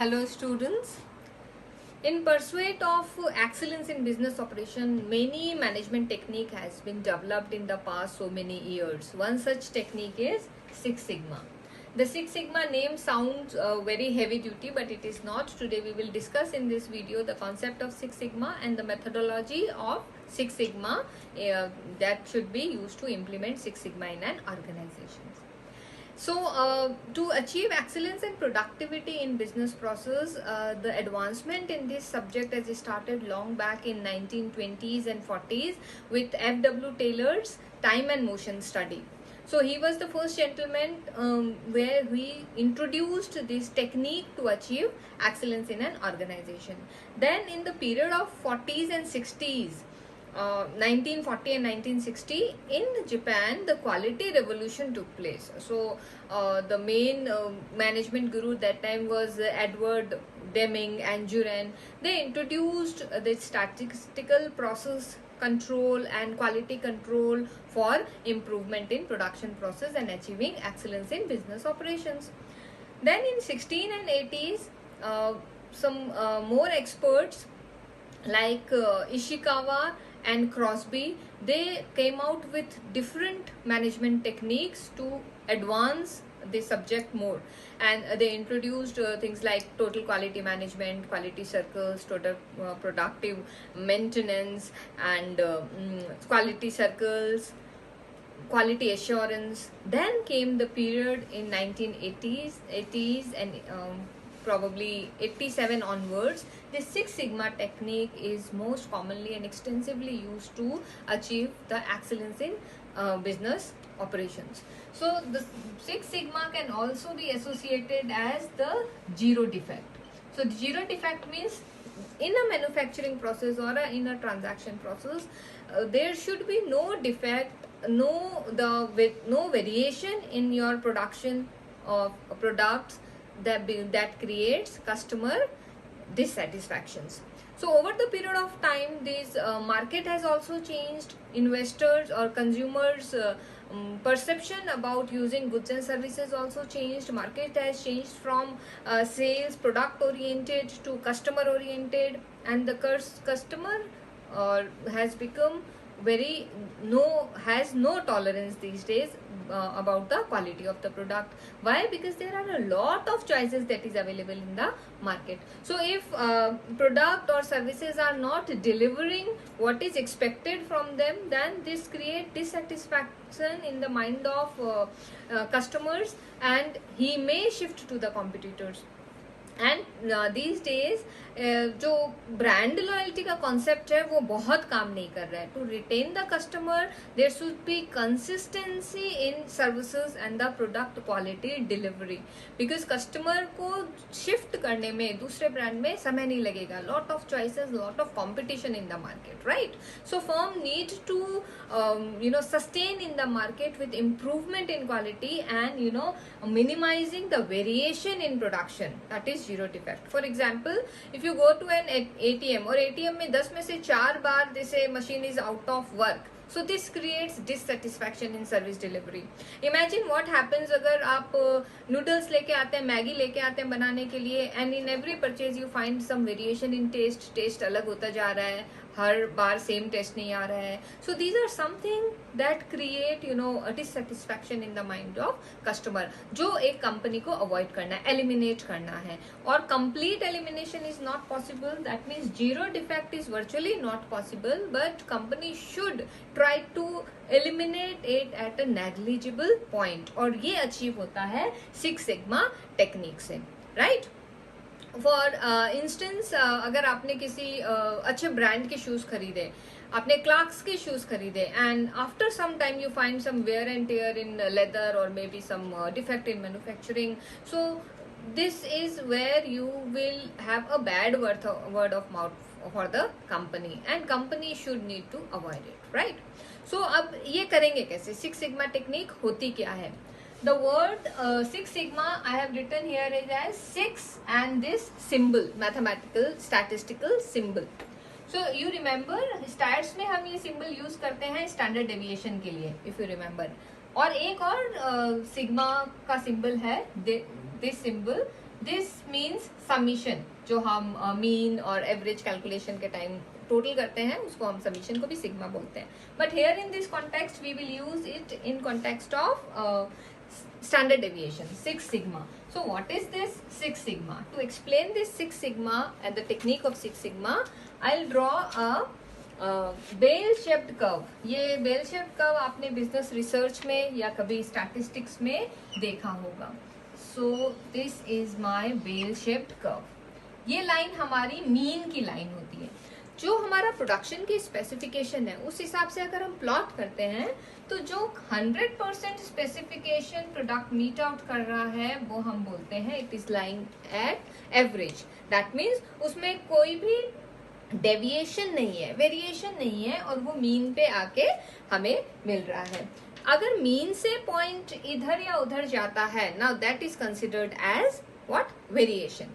Hello students. In pursuit of excellence in business operation, many management technique has been developed in the past so many years. One such technique is Six Sigma. The Six Sigma name sounds very heavy duty, but it is not. Today we will discuss in this video the concept of Six Sigma and the methodology of Six Sigma that should be used to implement Six Sigma in an organization. So, to achieve excellence and productivity in business process, the advancement in this subject has started long back in 1920s and 40s with F.W. Taylor's time and motion study. So he was the first gentleman where he introduced this technique to achieve excellence in an organization. Then in the period of 40s and 60s, 1940 and 1960 in Japan, the quality revolution took place. So the main management guru that time was Edward Deming and Juran. They introduced the statistical process control and quality control for improvement in production process and achieving excellence in business operations. Then in 16 and 80s, some more experts like Ishikawa and Crosby, they came out with different management techniques to advance the subject more, and they introduced things like total quality management, quality circles, total productive maintenance, and quality circles, quality assurance. Then came the period in 1980s and probably 87 onwards. This Six Sigma technique is most commonly and extensively used to achieve the excellence in business operations. So the Six Sigma can also be associated as the zero defect. So the zero defect means in a manufacturing process or in a transaction process, there should be no defect, no variation in your production of products that creates customer dissatisfactions. So over the period of time, this market has also changed. Investors or consumers perception about using goods and services also changed. Market has changed from sales product oriented to customer oriented, and the customer has become has no tolerance these days about the quality of the product. Why? Because there are a lot of choices that is available in the market. So if product or services are not delivering what is expected from them, then this create dissatisfaction in the mind of customers, and he may shift to the competitors. And these days जो brand loyalty का concept है वो बहुत काम नहीं कर रहा है. To retain the customer there should be consistency in services and the product quality delivery, because customer को शिफ्ट करने में दूसरे ब्रांड में समय नहीं लगेगा. Lot of choices, lot of competition in the market, right? So firm need to sustain in the market with improvement in quality and minimizing the variation in production, that is zero defect. For example, if you go to an ATM और ATM में 10 में से 4 बार जैसे machine is out of work, so this creates dissatisfaction in service delivery. Imagine what happens अगर आप noodles लेके आते हैं, मैगी लेके आते हैं बनाने के लिए, and in every purchase you find some variation in taste अलग होता जा रहा है, हर बार सेम टेस्ट नहीं आ रहा है. So these are something that create dissatisfaction in the mind of customer, जो एक कंपनी को अवॉइड करना है, एलिमिनेट करना है. और complete elimination is not possible, that means zero defect is virtually not possible, but company should try to eliminate it at a negligible point, और ये अचीव होता है सिक्स सिग्मा टेक्निक से, राइट? फॉर इंस्टेंस, अगर आपने किसी अच्छे brand के शूज खरीदे, आपने क्लार्क्स के शूज खरीदे, and after some time you find some wear and tear in leather और maybe some defect in manufacturing, so this is where you will have a bad word of mouth for the company, and company should need to avoid it, right? So अब ये करेंगे कैसे? Six sigma technique होती क्या है? The word Six Sigma I have written here is as 6 and this symbol, mathematical statistical symbol. So you remember stats में हम ये symbol use करते हैं standard deviation के लिए, if you remember. और एक और सिग्मा का symbol है this symbol this means summation, जो हम मीन और एवरेज कैलकुलेशन के टाइम टोटल करते हैं उसको हम समीशन को भी सिग्मा बोलते हैं. But here in this context we will use it in context of standard deviation, 6 sigma. So what is this 6 sigma? To explain this 6 sigma and the technique of 6 sigma, I'll draw a bell shaped curve. ये bell shaped curve आपने business research में या कभी statistics में देखा होगा. So this is my bell shaped curve. ये line हमारी मीन की लाइन होती है. जो हमारा प्रोडक्शन की स्पेसिफिकेशन है उस हिसाब से अगर हम प्लॉट करते हैं तो जो 100% स्पेसिफिकेशन प्रोडक्ट मीट आउट कर रहा है वो हम बोलते हैं it is lying at average. That means उसमें कोई भी डेविएशन नहीं है, वेरिएशन नहीं है और वो मीन पे आके हमें मिल रहा है. अगर मीन से पॉइंट इधर या उधर जाता है, now that is considered as what, variation.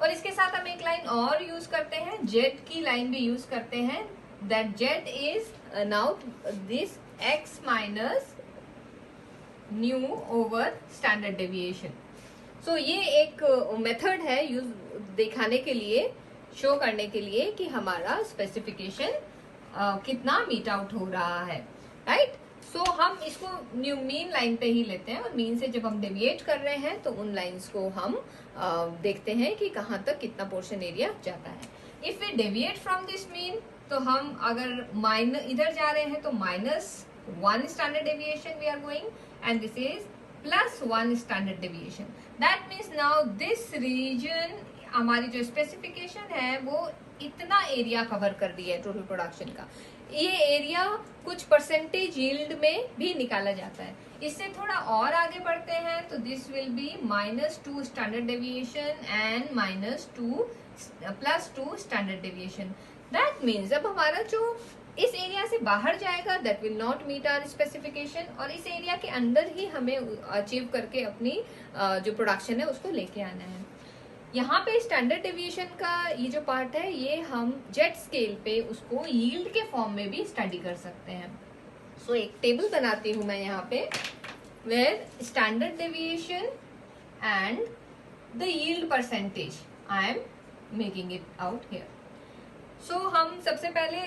और इसके साथ हम एक लाइन और यूज करते हैं, जेड की लाइन भी यूज करते हैं. That Z is now this X minus mu over standard deviation. So ये एक मेथड है यूज दिखाने के लिए, शो करने के लिए कि हमारा स्पेसिफिकेशन कितना मीट आउट हो रहा है, राइट. सो हम इसको न्यू मीन लाइन पे ही लेते हैं और मीन से जब हम डेविएट कर रहे हैं तो उन लाइंस को हम देखते हैं कि कहाँ तक कितना पोर्शन एरिया जाता है. If we deviate from this mean तो हम अगर माइनस इधर जा रहे हैं तो -1 standard deviation we are going and this is +1 standard deviation. That means now this region, हमारी जो स्पेसिफिकेशन है वो इतना एरिया कवर कर रही है टोटल प्रोडक्शन का. ये एरिया कुछ परसेंटेज यील्ड में भी निकाला जाता है. इससे थोड़ा और आगे बढ़ते हैं तो this will be -2 standard deviation and +2 standard deviation. That means अब हमारा जो इस एरिया से बाहर जाएगा that will not meet our specification और इस एरिया के अंदर ही हमें अचीव करके अपनी जो प्रोडक्शन है उसको लेके आना है. यहाँ पे स्टैंडर्ड डेविएशन का ये जो पार्ट है ये हम जेट स्केल पे उसको यील्ड के फॉर्म में भी स्टडी कर सकते हैं. सो एक टेबल बनाती हूँ मैं यहाँ पे where standard deviation and the yield percentage I am making it out here. So हम सबसे पहले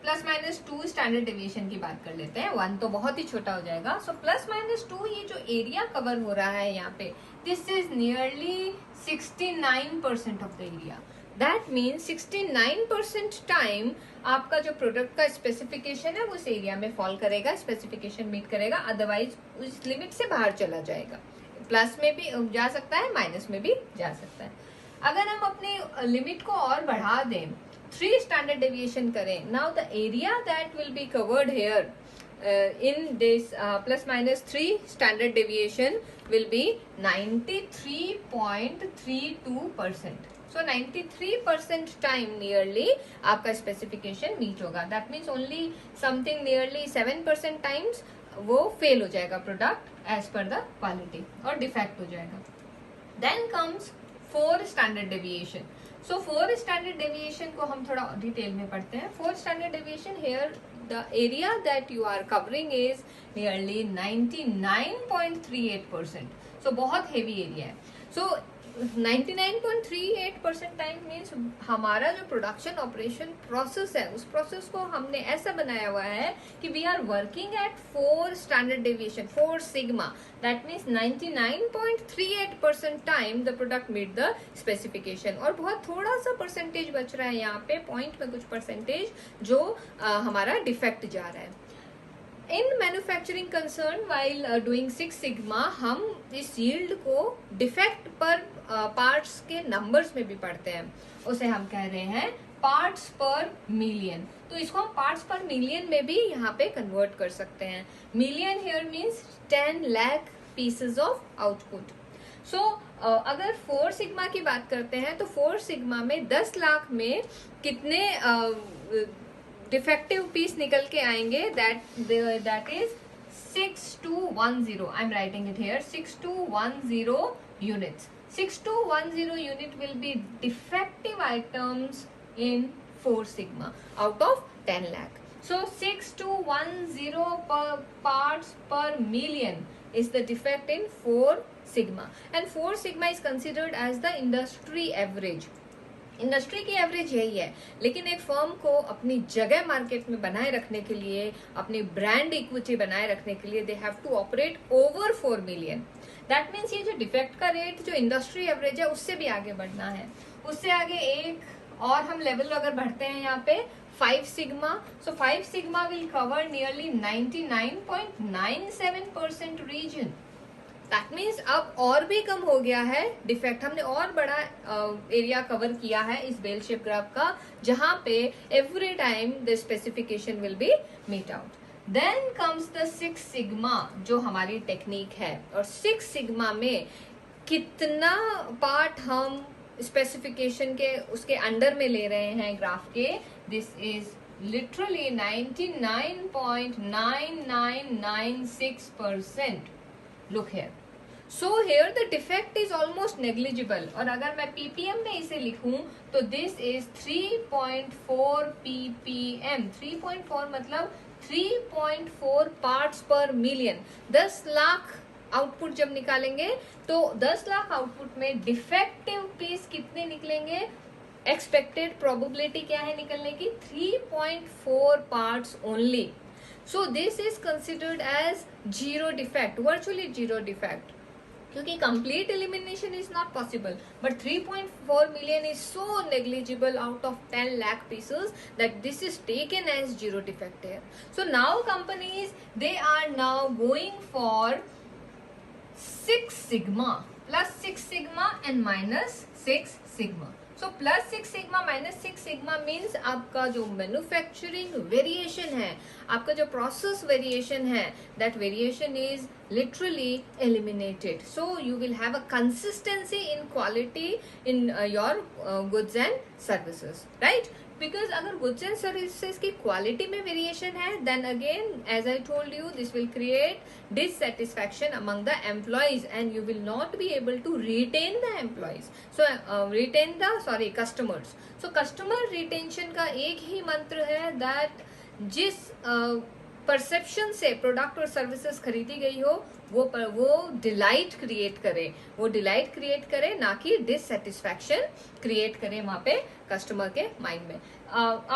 +-2 स्टैंडर्ड डेविएशन की बात कर लेते हैं. 1 तो बहुत ही छोटा हो जाएगा. सो +-2 ये जो एरिया कवर हो रहा है यहाँ पे, this is nearly 69% of the area. That means 69% time आपका जो प्रोडक्ट का स्पेसिफिकेशन है वो उस एरिया में फॉल करेगा, स्पेसिफिकेशन मीट करेगा, अदरवाइज उस लिमिट से बाहर चला जाएगा. प्लस में भी जा सकता है, माइनस में भी जा सकता है. अगर हम अपने लिमिट को और बढ़ा दें, 3 स्टैंडर्ड डेविएशन करें, now the area that will be covered here in this +-3 standard deviation will be 93.32%. So 93% time nearly आपका specification meet होगा. That means only something nearly 7% times वो fail हो जाएगा product as per the quality और defect हो जाएगा. Then comes 4 standard deviation. So 4 standard deviation को हम थोड़ा डिटेल में पढ़ते हैं. 4 standard deviation here the area that you are covering is nearly 99.38%. So बहुत heavy area है. So 99.38% टाइम मीन्स हमारा जो प्रोडक्शन ऑपरेशन प्रोसेस है उस प्रोसेस को हमने ऐसा बनाया हुआ है कि we are working at 4 standard deviation, 4 sigma. That means 99.38% time the product meet the specification. और बहुत थोड़ा सा परसेंटेज बच रहा है यहाँ पे, पॉइंट में कुछ परसेंटेज जो हमारा डिफेक्ट जा रहा है. In manufacturing concern while doing 6 sigma हम इस यील्ड को डिफेक्ट पर पार्ट्स के नंबर्स में भी पढ़ते हैं. उसे हम कह रहे हैं पार्ट्स पर मिलियन. तो इसको हम पार्ट्स पर मिलियन में भी यहाँ पे कन्वर्ट कर सकते हैं. Million here means 10 lakh pieces of output. So अगर 4 सिग्मा की बात करते हैं तो 4 सिग्मा में 10 लाख में कितने डिफेक्टिव पीस निकल के आएंगे. That is 6210. I am writing it here 6210 units. 6210 unit will be defective items in 4 sigma out of 10 lakh. So 6210 per parts per million is the defect in 4 sigma, and 4 sigma is considered as the industry average. Industry की average यही है, लेकिन एक firm को अपनी जगह market में बनाए रखने के लिए, अपनी ब्रांड इक्विटी बनाए रखने के लिए, they have to operate over 4 million. That means ये जो डिफेक्ट का रेट जो इंडस्ट्री एवरेज है उससे भी आगे बढ़ना है. उससे आगे एक और हम लेवल अगर बढ़ते हैं यहाँ पे 5 sigma. So 5 sigma will cover nearly 99.97% region. That means अब और भी कम हो गया है डिफेक्ट. हमने और बड़ा एरिया कवर किया है इस बेल शेप ग्राफ का, जहां पे every time the specification will be meet out. Then comes the 6 sigma जो हमारी टेक्निक है, और 6 सिग्मा में कितना पार्ट हम स्पेसिफिकेशन के उसके अंडर में ले रहे हैं ग्राफ के. This is literally 99.9996%. Look here. So here the defect is almost negligible. और अगर मैं ppm में इसे लिखूं तो this is 3.4 ppm. 3.4 मतलब 3.4 parts per million. 10 lakh output जब निकालेंगे तो 10 लाख आउटपुट में डिफेक्टिव पीस कितने निकलेंगे. एक्सपेक्टेड प्रोबेबिलिटी क्या है निकलने की, 3.4 parts only. So this is considered as zero defect, virtually zero defect, क्योंकि complete elimination is not possible, but 3.4 million is so negligible out of 10 lakh pieces that this is taken as zero defect here. So now companies, they are now going for 6 sigma, plus 6 sigma and minus 6 sigma. So plus 6 sigma minus 6 sigma means आपका जो manufacturing variation है, आपका जो process variation है, that variation is literally eliminated. So you will have a consistency in quality in your goods and services, right? Because अगर goods and services की quality में variation है, then again as I told you, this will create dissatisfaction among the employees and you will not be able to retain the employees. So retain the customers. So customer retention का एक ही मंत्र है that जिस perception से product और services खरीदी गई हो वो डिलाइट क्रिएट करे, ना कि डिससेटिस्फैक्शन क्रिएट करे वहां पे कस्टमर के माइंड में.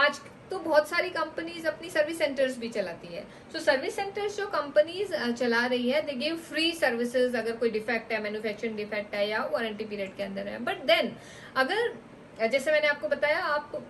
आज तो बहुत सारी कंपनीज अपनी सर्विस सेंटर्स भी चलाती है. सो सर्विस सेंटर्स जो कंपनीज चला रही है, दे गिव फ्री सर्विसेज अगर कोई डिफेक्ट है, मैन्युफैक्चरिंग डिफेक्ट है या वारंटी पीरियड के अंदर है. बट देन अगर जैसे मैंने आपको बताया, आप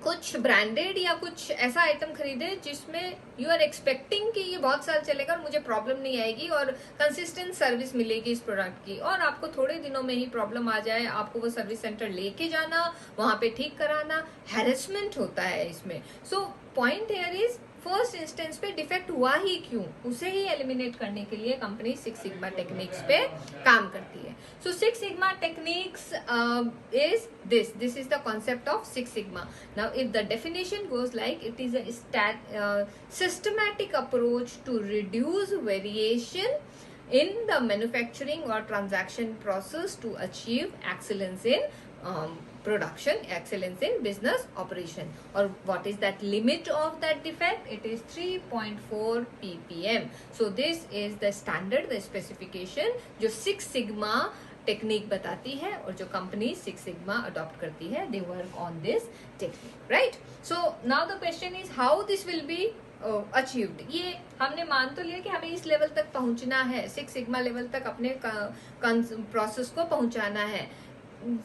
कुछ ब्रांडेड या कुछ ऐसा आइटम खरीदे जिसमें यू आर एक्सपेक्टिंग कि ये बहुत साल चलेगा और मुझे प्रॉब्लम नहीं आएगी और कंसिस्टेंट सर्विस मिलेगी इस प्रोडक्ट की, और आपको थोड़े दिनों में ही प्रॉब्लम आ जाए, आपको वो सर्विस सेंटर लेके जाना, वहां पे ठीक कराना, हैरेसमेंट होता है इसमें. So point here is, first instance पे डिफेक्ट हुआ ही क्यों, उसे ही एलिमिनेट करने के लिए कंपनी 6 सिग्मा टेक्निक्स पे काम करती है. सो 6 sigma techniques is this is the concept of 6 sigma. Now if the definition goes like, it is a systematic approach to reduce variation in the manufacturing or transaction process to achieve excellence in production, excellence in business operation. Or what is that limit of that defect? It is 3.4 ppm. So this is the standard, the specification जो 6 sigma technique बताती है, और जो company 6 sigma adopt करती है, they work on this technique, right. So now the question is how this will be achieved. ये हमने मान तो लिया कि हमें इस लेवल तक पहुंचना है, 6 सिग्मा लेवल तक अपने प्रोसेस को पहुंचाना है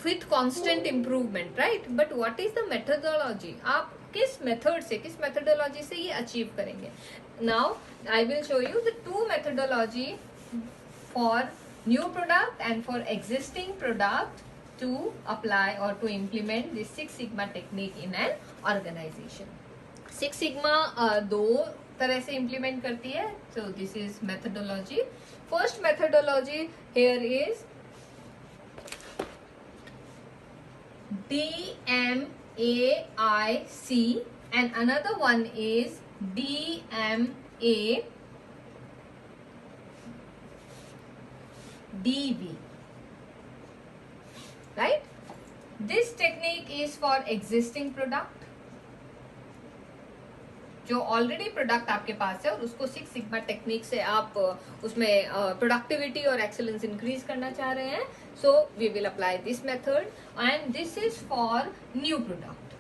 with constant improvement, right. But what is the methodology, आप किस मेथड से, किस मेथोडोलॉजी से ये अचीव करेंगे. Now I will show you the 2 methodology for new product and for existing product to apply or to implement this 6 sigma technique in an organization. 6 sigma दो तरह से implement करती है. So this is methodology. First methodology here is DMAIC and another one is DV, right. This technique is for existing product जो already product आपके पास है और उसको सिक्स सिग्मा टेक्निक से आप उसमें प्रोडक्टिविटी और एक्सेलेंस इंक्रीज करना चाह रहे हैं, so we will apply this method and this is for new product.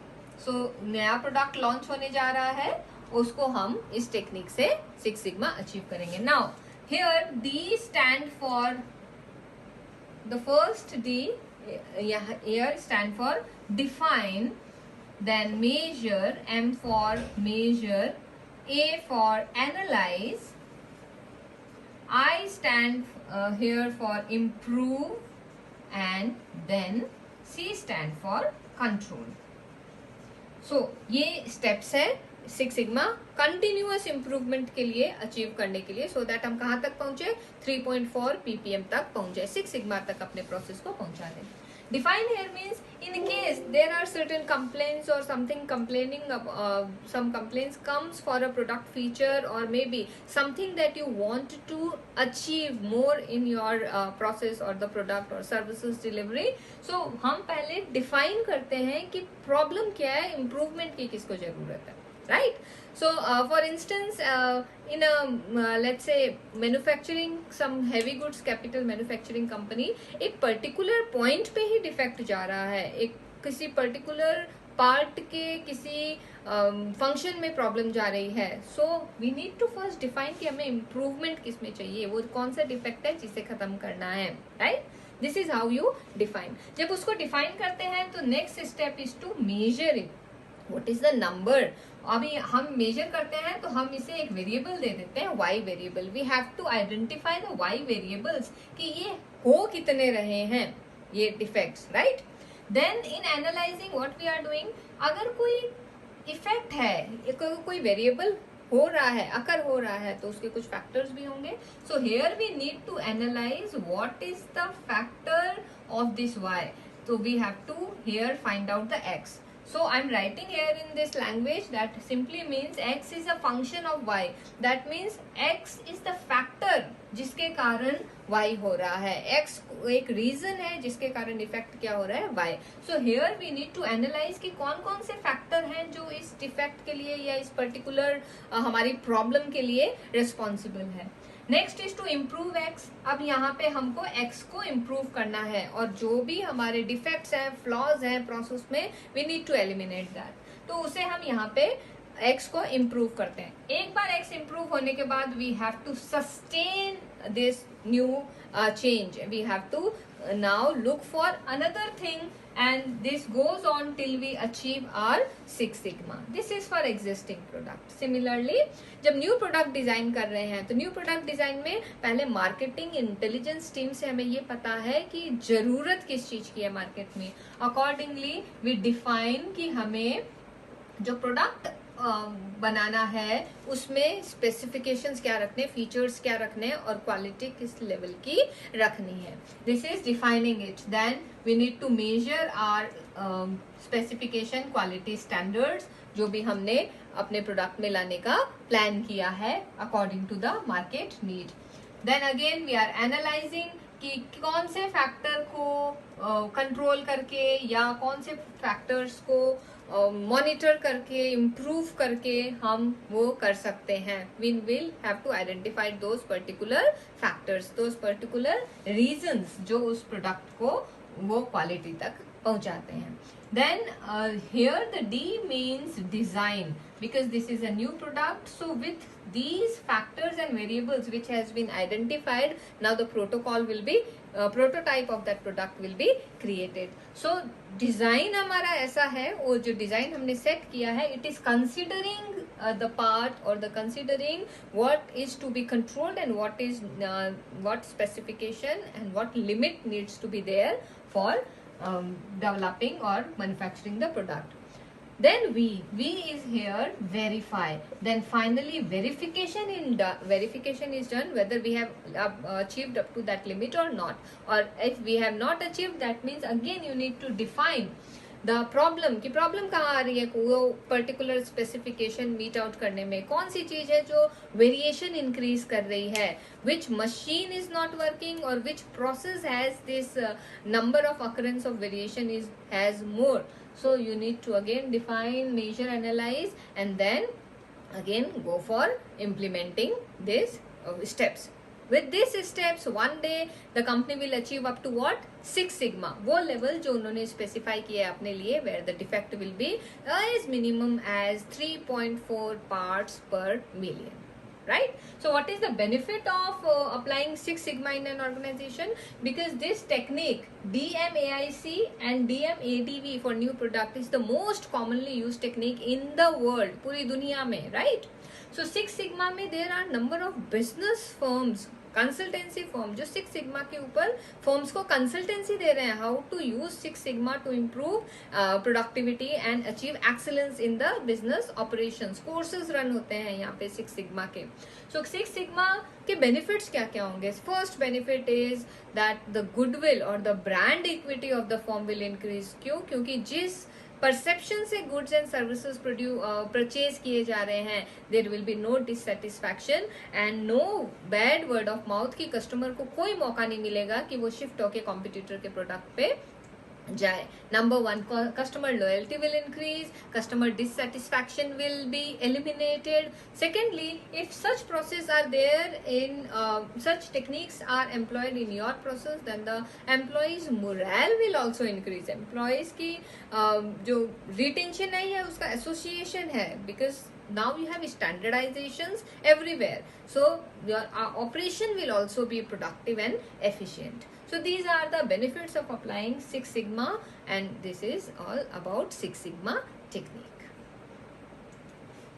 So नया प्रोडक्ट लॉन्च होने जा रहा है, उसको हम इस टेक्निक से सिक्स सिग्मा अचीव करेंगे. Now here D stand for the first D, here stand for define, then measure, M for measure, A for analyze, I stand here for improve, and then C stand for control. So ये steps है six sigma continuous improvement के लिए achieve करने के लिए, so that हम कहाँ तक पहुंचे, 3.4 ppm तक पहुंचे, सिक्स सिग्मा तक अपने प्रोसेस को पहुंचा दें. Define here means in case there are certain complaints or something complaining some complaints comes for a product feature or maybe something that you want to achieve more in your process or the product or services delivery. So हम पहले define करते हैं कि problem क्या है, improvement की किसको जरूरत है, right? So for instance in a let's say manufacturing some heavy goods capital manufacturing company, एक particular point पे ही defect जा रहा है, एक किसी particular part के किसी function में problem जा रही है. So we need to first define कि हमें improvement किस में चाहिए, वो कौन सा defect है जिसे खत्म करना है, right? This is how you define. जब उसको define करते हैं तो next step is to measure it. What is the number? अभी हम मेजर करते हैं तो हम इसे एक वेरिएबल दे देते हैं, y variable. We have to identify the y variables कि ये हो कितने रहे हैं ये defects, right? Then in analysing what we are doing, अगर कोई इफेक्ट है, कोई वेरिएबल हो रहा है, अकर हो रहा है, तो उसके कुछ फैक्टर्स भी होंगे. So here we need to analyse what is the factor of this y. So we have to here find out the x. So I'm writing here in this language that simply means x is a function of y. That means x is the factor जिसके कारण y हो रहा है. x एक reason है जिसके कारण effect क्या हो रहा है, y. So here we need to analyze कि कौन कौन से factor हैं जो इस defect के लिए या इस particular हमारी problem के लिए responsible है. Next is to improve X. अब यहाँ पे हमको एक्स को इम्प्रूव करना है और जो भी हमारे डिफेक्ट्स हैं, फ्लॉज हैं प्रोसेस में, we need to eliminate that. तो उसे हम यहाँ पे एक्स को इम्प्रूव करते हैं. एक बार एक्स इम्प्रूव होने के बाद we have to sustain this new change. We have to now look for another thing and this goes on till we achieve our Six Sigma. This is for existing product. Similarly, जब new product design कर रहे हैं तो new product design में पहले marketing intelligence team से हमें ये पता है कि जरूरत किस चीज की है मार्केट में. अकॉर्डिंगली वी डिफाइन कि हमें जो प्रोडक्ट बनाना है उसमें स्पेसिफिकेशंस क्या रखने, फीचर्स क्या रखने और क्वालिटी किस लेवल की रखनी है. This is defining it. Then we need to measure our specification, quality standards जो भी हमने अपने प्रोडक्ट में लाने का प्लान किया है according to the market need. Then again we are analysing कि कौन से फैक्टर को कंट्रोल करके या कौन से फैक्टर्स को मॉनिटर करके इम्प्रूव करके हम वो कर सकते हैं. We will have to identify those particular factors, those particular reasons जो उस प्रोडक्ट को वो क्वालिटी तक पहुंचाते हैं. Then here the D means design because this is a new product. So with these factors and variables which has been identified, now the protocol will be prototype of that product will be created. So design हमारा ऐसा है, वो जो design हमने set किया है, it is considering the part or the considering what is to be controlled and what is what specification and what limit needs to be there for developing or manufacturing the product. Then V is here verify. Then finally verification is done whether we have achieved up to that limit or not, or if we have not achieved, that means again you need to define the problem कि problem कहाँ आ रही है, वो particular specification meet out करने में कौन सी चीज है जो वेरिएशन इंक्रीज कर रही है, which machine is not working और which process has this number of occurrence of variation is has more. So you need to again define, measure, analyze and then again go for implementing these steps. With these steps one day the company will achieve up to what, 6 sigma, वो level जो उन्होंने specify किया है अपने लिए, where the defect will be as minimum as 3.4 parts per million, right? So what is the benefit of applying 6 sigma in an organization? Because this technique DMAIC and DMADV for new product is the most commonly used technique in the world, पूरी दुनिया में, right? So 6 sigma में there are number of business firms, consultancy form जो 6 sigma के ऊपर forms को consultancy दे रहे हैं, how to use 6 sigma to improve productivity and achieve excellence in the business operations. Courses run होते हैं यहाँ पे 6 सिग्मा के. सो 6 सिग्मा के बेनिफिट्स क्या क्या होंगे? First benefit is that the goodwill और the brand equity of the firm will increase. क्यों? क्योंकि जिस परसेप्शन से गुड्स एंड सर्विसेज परचेज किए जा रहे हैं, there will be no dissatisfaction and no bad word of mouth, कि कस्टमर को कोई मौका नहीं मिलेगा कि वो शिफ्ट होके कॉम्पिटिटर के प्रोडक्ट पे जाए. Number 1, customer loyalty will increase, customer dissatisfaction will be eliminated. Secondly, if such process are there in such techniques are employed in your process, then the employees morale will also increase. Employees की जो retention है या उसका association है, because now you have standardizations everywhere, so your operation will also be productive and efficient. So these are the benefits of applying 6 sigma, and this is all about 6 sigma technique.